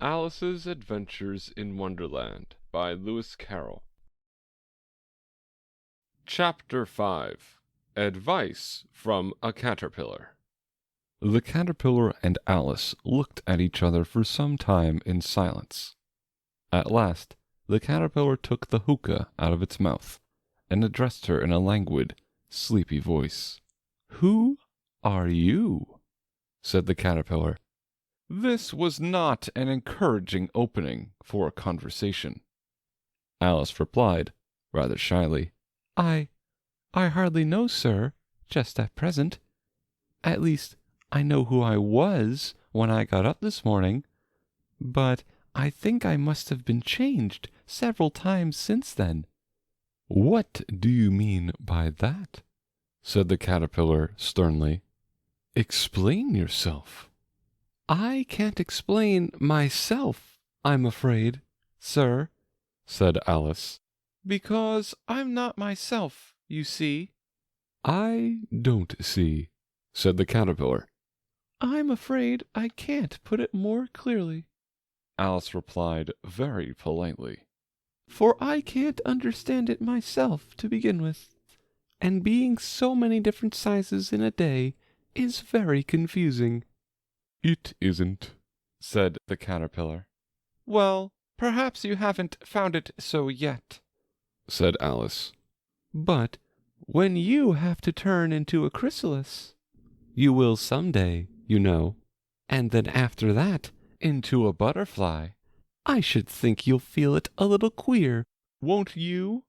Alice's Adventures in Wonderland by Lewis Carroll. Chapter 5. Advice from a Caterpillar. The caterpillar and Alice looked at each other for some time in silence. At last, the caterpillar took the hookah out of its mouth and addressed her in a languid, sleepy voice. "Who are you?" said the caterpillar. This was not an encouraging opening for a conversation. Alice replied, rather shyly, I hardly know, sir, just at present. At least, I know who I was when I got up this morning, but I think I must have been changed several times since then." "What do you mean by that?" said the caterpillar sternly. "Explain yourself." "I can't explain myself, I'm afraid, sir," said Alice, "because I'm not myself, you see." "I don't see," said the caterpillar. "I'm afraid I can't put it more clearly," Alice replied very politely, "for I can't understand it myself to begin with, and being so many different sizes in a day is very confusing." "It isn't," said the caterpillar. "Well, perhaps you haven't found it so yet," said Alice. "But when you have to turn into a chrysalis, you will some day, you know, and then after that into a butterfly, I should think you'll feel it a little queer, won't you?"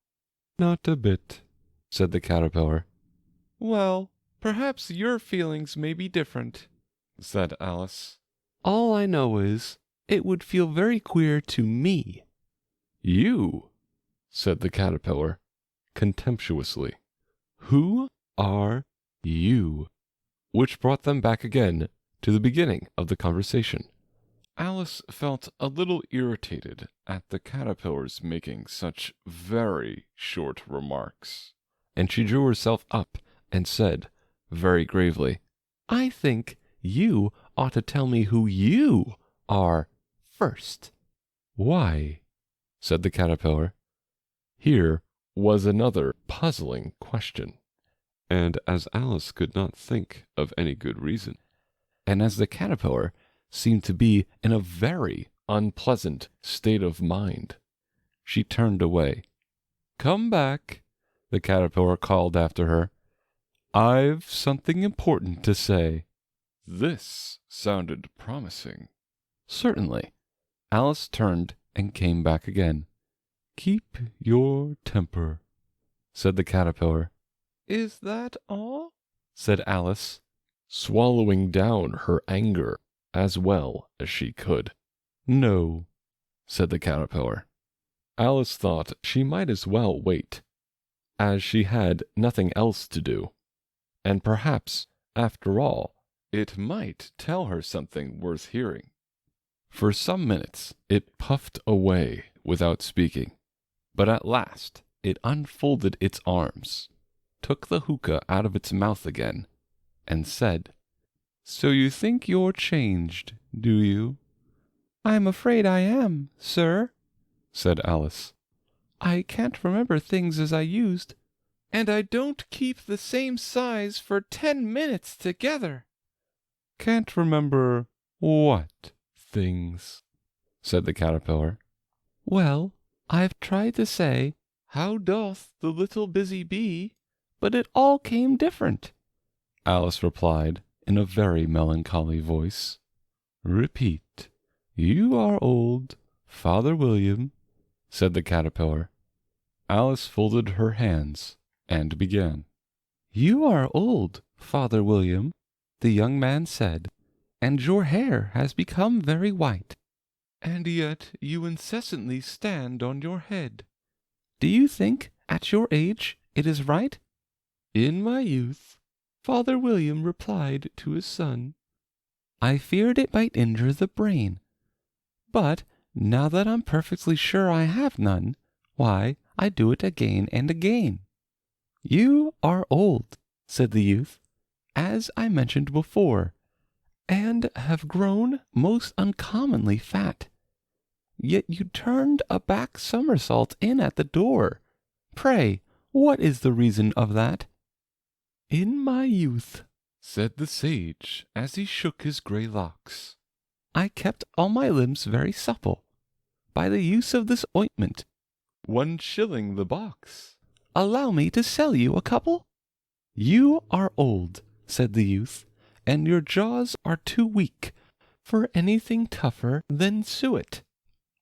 "Not a bit," said the caterpillar. "Well, perhaps your feelings may be different," said Alice. "All I know is, it would feel very queer to me." "You?" said the caterpillar, contemptuously. "Who are you?" Which brought them back again to the beginning of the conversation. Alice felt a little irritated at the caterpillar's making such very short remarks, and she drew herself up and said, very gravely, "I think you ought to tell me who you are first." "Why?" said the caterpillar. Here was another puzzling question, and as Alice could not think of any good reason, and as the caterpillar seemed to be in a very unpleasant state of mind, she turned away. "Come back," the caterpillar called after her. "I've something important to say." This sounded promising. "Certainly." Alice turned and came back again. "Keep your temper," said the caterpillar. "Is that all?" said Alice, swallowing down her anger as well as she could. "No," said the caterpillar. Alice thought she might as well wait, as she had nothing else to do, and perhaps, after all, it might tell her something worth hearing. For some minutes it puffed away without speaking, but at last it unfolded its arms, took the hookah out of its mouth again, and said, "So you think you're changed, do you?" "I'm afraid I am, sir," said Alice. "I can't remember things as I used, and I don't keep the same size for 10 minutes together." "Can't remember what things?" said the caterpillar. "Well, I've tried to say, 'How doth the little busy bee?' but it all came different," Alice replied in a very melancholy voice. "Repeat, 'You are old, Father William,'" said the caterpillar. Alice folded her hands and began. "You are old, Father William," the young man said, "and your hair has become very white. And yet you incessantly stand on your head. Do you think, at your age, it is right?" "In my youth," Father William replied to his son, "I feared it might injure the brain. But now that I'm perfectly sure I have none, why, I do it again and again." "You are old," said the youth, "as I mentioned before, and have grown most uncommonly fat. yet you turned a back somersault in at the door. Pray, what is the reason of that?" "In my youth," said the sage, as he shook his gray locks, "I kept all my limbs very supple. By the use of this ointment, 1 shilling the box." allow me to sell you a couple?" "You are old," said the youth, "and your jaws are too weak for anything tougher than suet.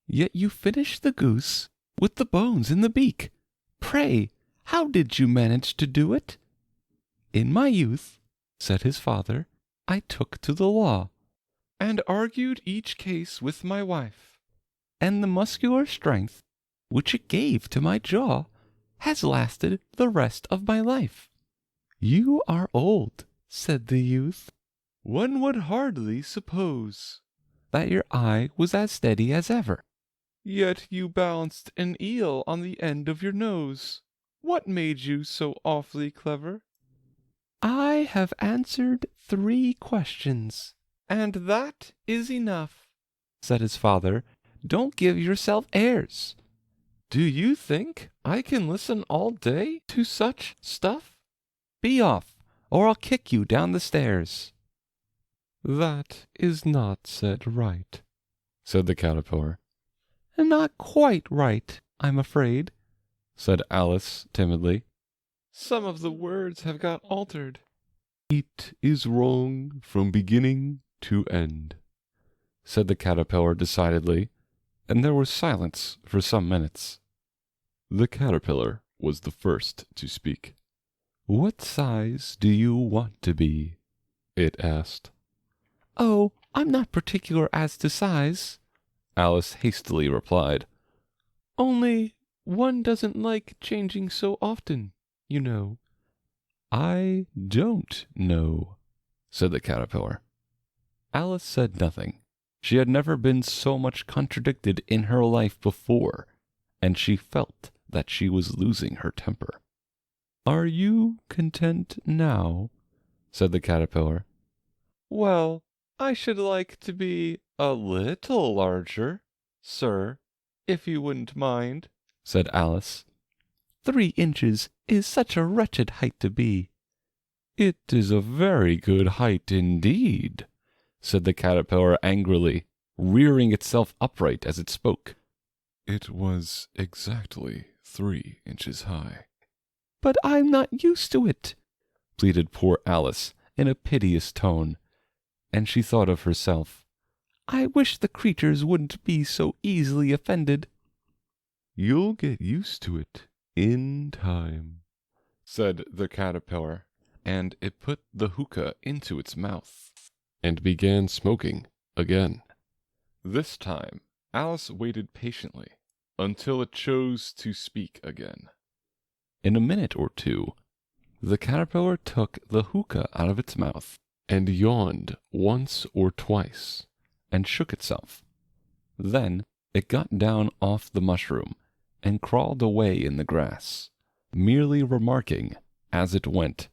Yet you finished the goose with the bones in the beak. Pray, how did you manage to do it?" "In my youth," said his father, "I took to the law, "And argued each case with my wife." and the muscular strength which it gave to my jaw has lasted the rest of my life." "You are old," said the youth, "One would hardly suppose." "that your eye was as steady as ever." "Yet you balanced an eel on the end of your nose. What made you so awfully clever?" "I have answered 3 questions," "And that is enough," said his father. "Don't give yourself airs." "Do you think I can listen all day to such stuff?" "Be off, or I'll kick you down the stairs." "That is not said right," said the caterpillar. "Not quite right, I'm afraid," said Alice timidly. "Some of the words have got altered." "It is wrong from beginning to end," said the caterpillar decidedly, and there was silence for some minutes. The caterpillar was the first to speak. "What size do you want to be?" it asked. "Oh, I'm not particular as to size," Alice hastily replied. "only one doesn't like changing so often, you know." "I don't know," said the caterpillar. Alice said nothing. She had never been so much contradicted in her life before, and she felt that she was losing her temper. "Are you content now?" said the caterpillar. "Well, I should like to be a little larger, sir, if you wouldn't mind," said Alice. 3 inches is such a wretched height to be." "It is a very good height indeed," said the caterpillar angrily, rearing itself upright as it spoke. "It was exactly 3 inches high." "But I'm not used to it," pleaded poor Alice in a piteous tone, and she thought of herself. "I wish the creatures wouldn't be so easily offended." "You'll get used to it in time," said the caterpillar, and it put the hookah into its mouth and began smoking again. This time Alice waited patiently until it chose to speak again. In a minute or two, the caterpillar took the hookah out of its mouth and yawned once or twice and shook itself. Then it got down off the mushroom and crawled away in the grass, merely remarking as it went,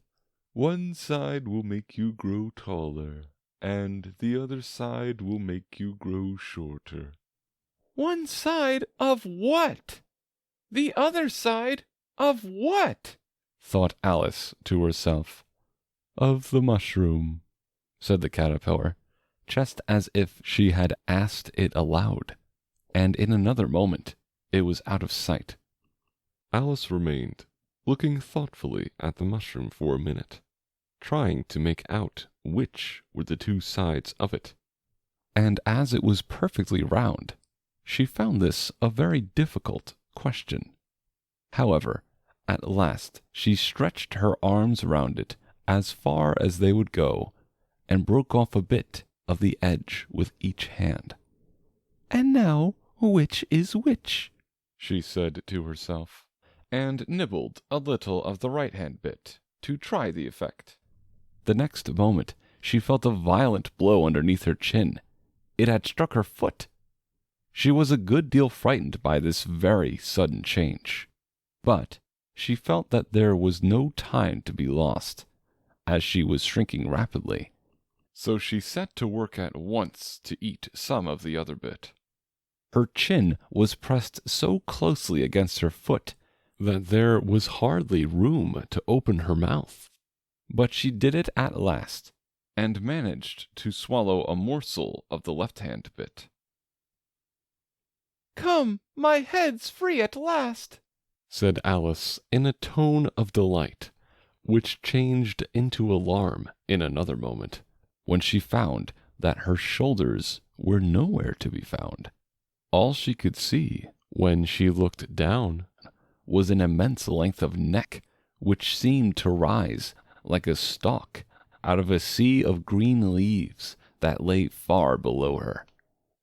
"One side will make you grow taller, and the other side will make you grow shorter." "One side of what? The other side of what?" thought Alice to herself. "Of the mushroom," said the caterpillar, just as if she had asked it aloud, and in another moment it was out of sight. Alice remained, looking thoughtfully at the mushroom for a minute, trying to make out which were the 2 sides of it. And as it was perfectly round, she found this a very difficult question. However, at last she stretched her arms round it as far as they would go, and broke off a bit of the edge with each hand. "And now, which is which?" she said to herself, and nibbled a little of the right-hand bit to try the effect. The next moment she felt a violent blow underneath her chin. It had struck her foot. She was a good deal frightened by this very sudden change, but she felt that there was no time to be lost, as she was shrinking rapidly. So she set to work at once to eat some of the other bit. Her chin was pressed so closely against her foot that there was hardly room to open her mouth. But she did it at last, and managed to swallow a morsel of the left-hand bit. "Come, my head's free at last," said Alice in a tone of delight, which changed into alarm in another moment, when she found that her shoulders were nowhere to be found. All she could see, when she looked down, was an immense length of neck, which seemed to rise like a stalk out of a sea of green leaves that lay far below her.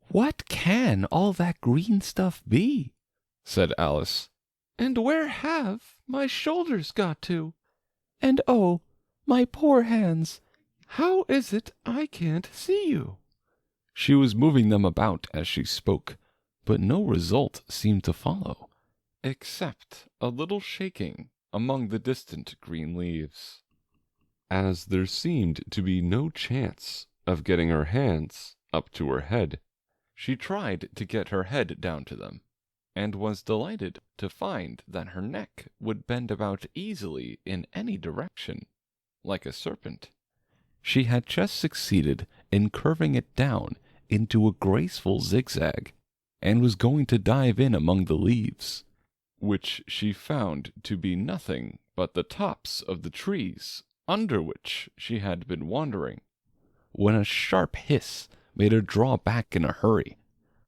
"What can all that green stuff be?" said Alice. "And where have my shoulders got to? And oh, my poor hands! How is it I can't see you?" She was moving them about as she spoke, but no result seemed to follow, except a little shaking among the distant green leaves. As there seemed to be no chance of getting her hands up to her head, she tried to get her head down to them, and was delighted to find that her neck would bend about easily in any direction, like a serpent. She had just succeeded in curving it down into a graceful zigzag, and was going to dive in among the leaves, which she found to be nothing but the tops of the trees under which she had been wandering, when a sharp hiss made her draw back in a hurry.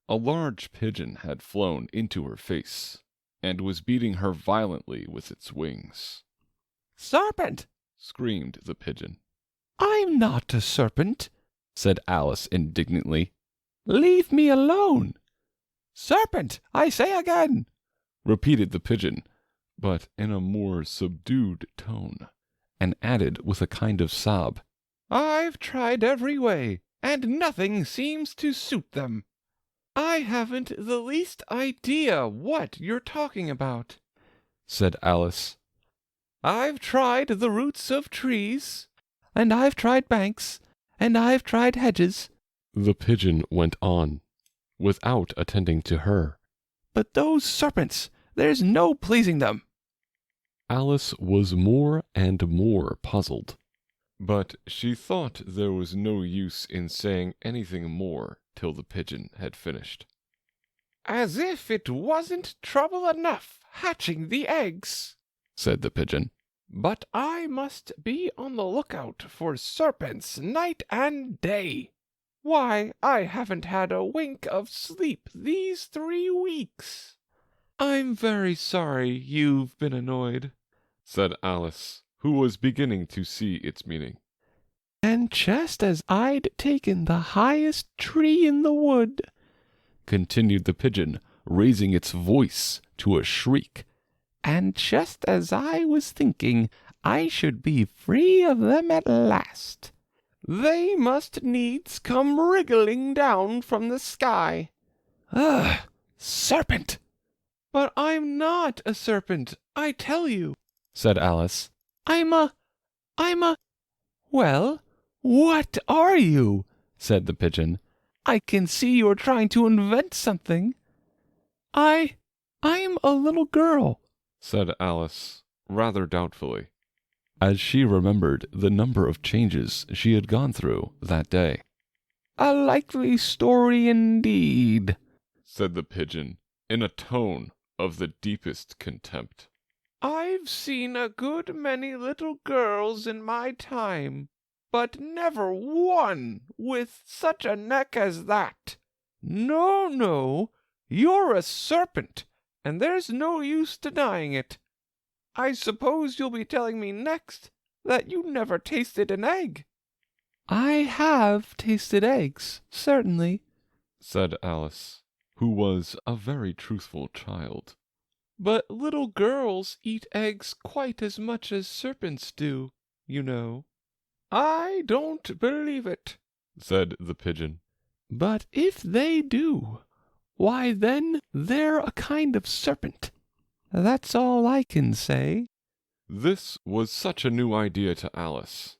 A large pigeon had flown into her face, and was beating her violently with its wings. "Serpent!" screamed the pigeon. "I'm not a serpent," said Alice indignantly. "Leave me alone!" "Serpent, I say again!" repeated the pigeon, but in a more subdued tone, and added with a kind of sob, "I've tried every way, and nothing seems to suit them. I haven't the least idea what you're talking about," said Alice. "I've tried the roots of trees, and I've tried banks, and I've tried hedges," the pigeon went on, without attending to her. "but those serpents, there's no pleasing them." Alice was more and more puzzled, but she thought there was no use in saying anything more till the pigeon had finished. "As if it wasn't trouble enough hatching the eggs," said the pigeon. "but I must be on the lookout for serpents night and day. Why, I haven't had a wink of sleep these 3 weeks." "I'm very sorry you've been annoyed," said Alice, who was beginning to see its meaning. "And just as I'd taken the highest tree in the wood," continued the pigeon, raising its voice to a shriek, "and just as I was thinking I should be free of them at last, they must needs come wriggling down from the sky." "Ugh! Serpent!" "But I'm not a serpent, I tell you," said Alice. I'm a... Well, what are you?" said the pigeon. "I can see you're trying to invent something." I'm a little girl," said Alice, rather doubtfully, as she remembered the number of changes she had gone through that day. "A likely story indeed," said the pigeon, in a tone of the deepest contempt. "I've seen a good many little girls in my time, but never one with such a neck as that. No, no, you're a serpent, and there's no use denying it. I suppose you'll be telling me next that you never tasted an egg." "I have tasted eggs, certainly," said Alice, who was a very truthful child. "But little girls eat eggs quite as much as serpents do, you know." "I don't believe it," said the pigeon. "But if they do, why then they're a kind of serpent. That's all I can say." This was such a new idea to Alice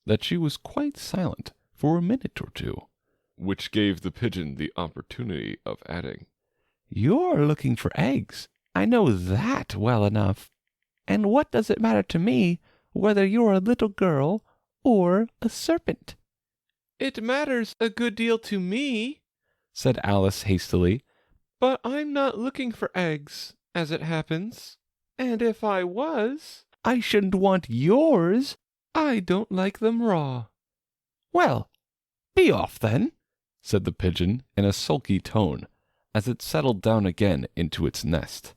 that she was quite silent for a minute or two, which gave the pigeon the opportunity of adding, You're looking for eggs. I know that well enough. And what does it matter to me whether you're a little girl or a serpent?" "It matters a good deal to me," said Alice hastily. "but I'm not looking for eggs, as it happens. And if I was, I shouldn't want yours. I don't like them raw." "Well, be off then," said the pigeon in a sulky tone, as it settled down again into its nest.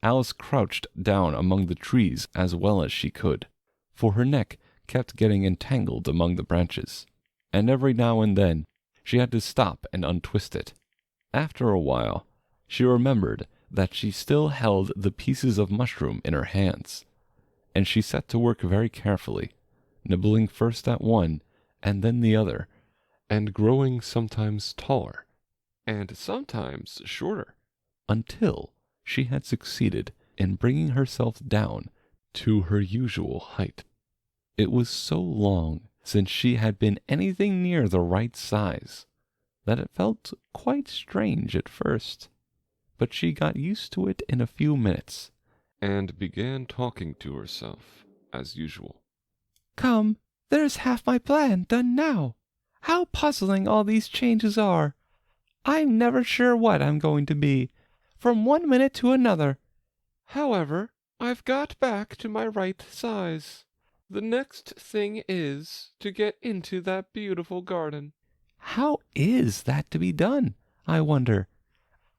Alice crouched down among the trees as well as she could, for her neck kept getting entangled among the branches, and every now and then she had to stop and untwist it. After a while, she remembered that she still held the pieces of mushroom in her hands, and she set to work very carefully, nibbling first at one and then the other, and growing sometimes taller, and sometimes shorter, until she had succeeded in bringing herself down to her usual height. It was so long since she had been anything near the right size that it felt quite strange at first, but she got used to it in a few minutes, and began talking to herself as usual. "Come, there's half my plan done now. How puzzling all these changes are! I'm never sure what I'm going to be, from one minute to another. However, I've got back to my right size. The next thing is to get into that beautiful garden." How is that to be done, I wonder?"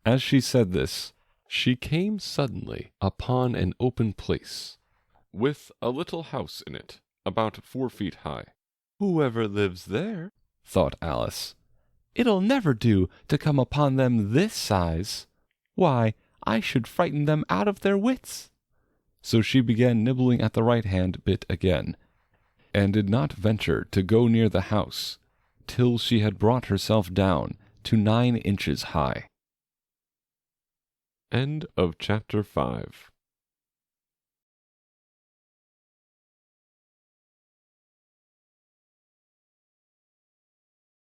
As she said this, she came suddenly upon an open place, with a little house in it, about 4 feet high. "Whoever lives there," thought Alice. "It'll never do to come upon them this size. Why, I should frighten them out of their wits." So she began nibbling at the right-hand bit again, and did not venture to go near the house till she had brought herself down to 9 inches high. End of chapter 5.